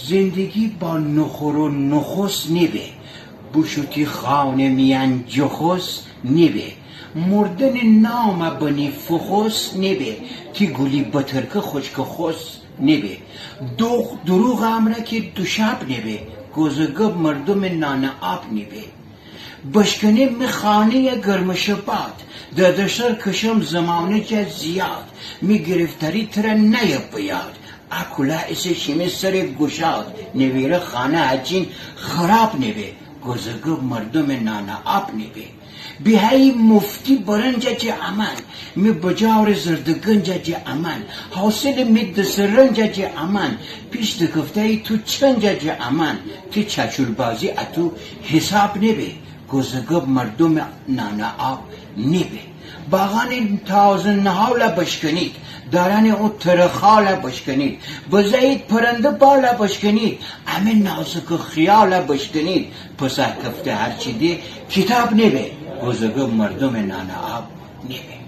زندگی با نخور و نخست نبه، بوشوتی خانه میان جخص نبه، مردن نام بنی فخص نبه، تی گلی بطرک خوشک خص نبه، دروغ امره که دو شب نبه، گوزگب مردم نان آب نبه، بشکنه می خانه گرمش باد، دردشر کشم زمانه جا زیاد، می گرفتاری تر نیب بیاد، اکولا ایسه شیمه سر گشاد، نویره خانه هجین خراب نبه، گوزگب مردم نان آب نبه، بیهی مفتی برنجا جه امان، می بجار زردگنجا جه امان، حاصل می دسرنجا جه امان، پیش دکفته تو چنجا جه امان، تی چچول بازی اتو حساب نبه، گوزگب مردم نان آب نبه، باغان تازه نهالا بشکنید، دارن او ترخالا بشکنید، بزایید پرنده بالا بشکنید، همه نازک خیالا بشکنید، پسر کفته هرچی دی کتاب نبه، گوزگب مردم نان آب نبه.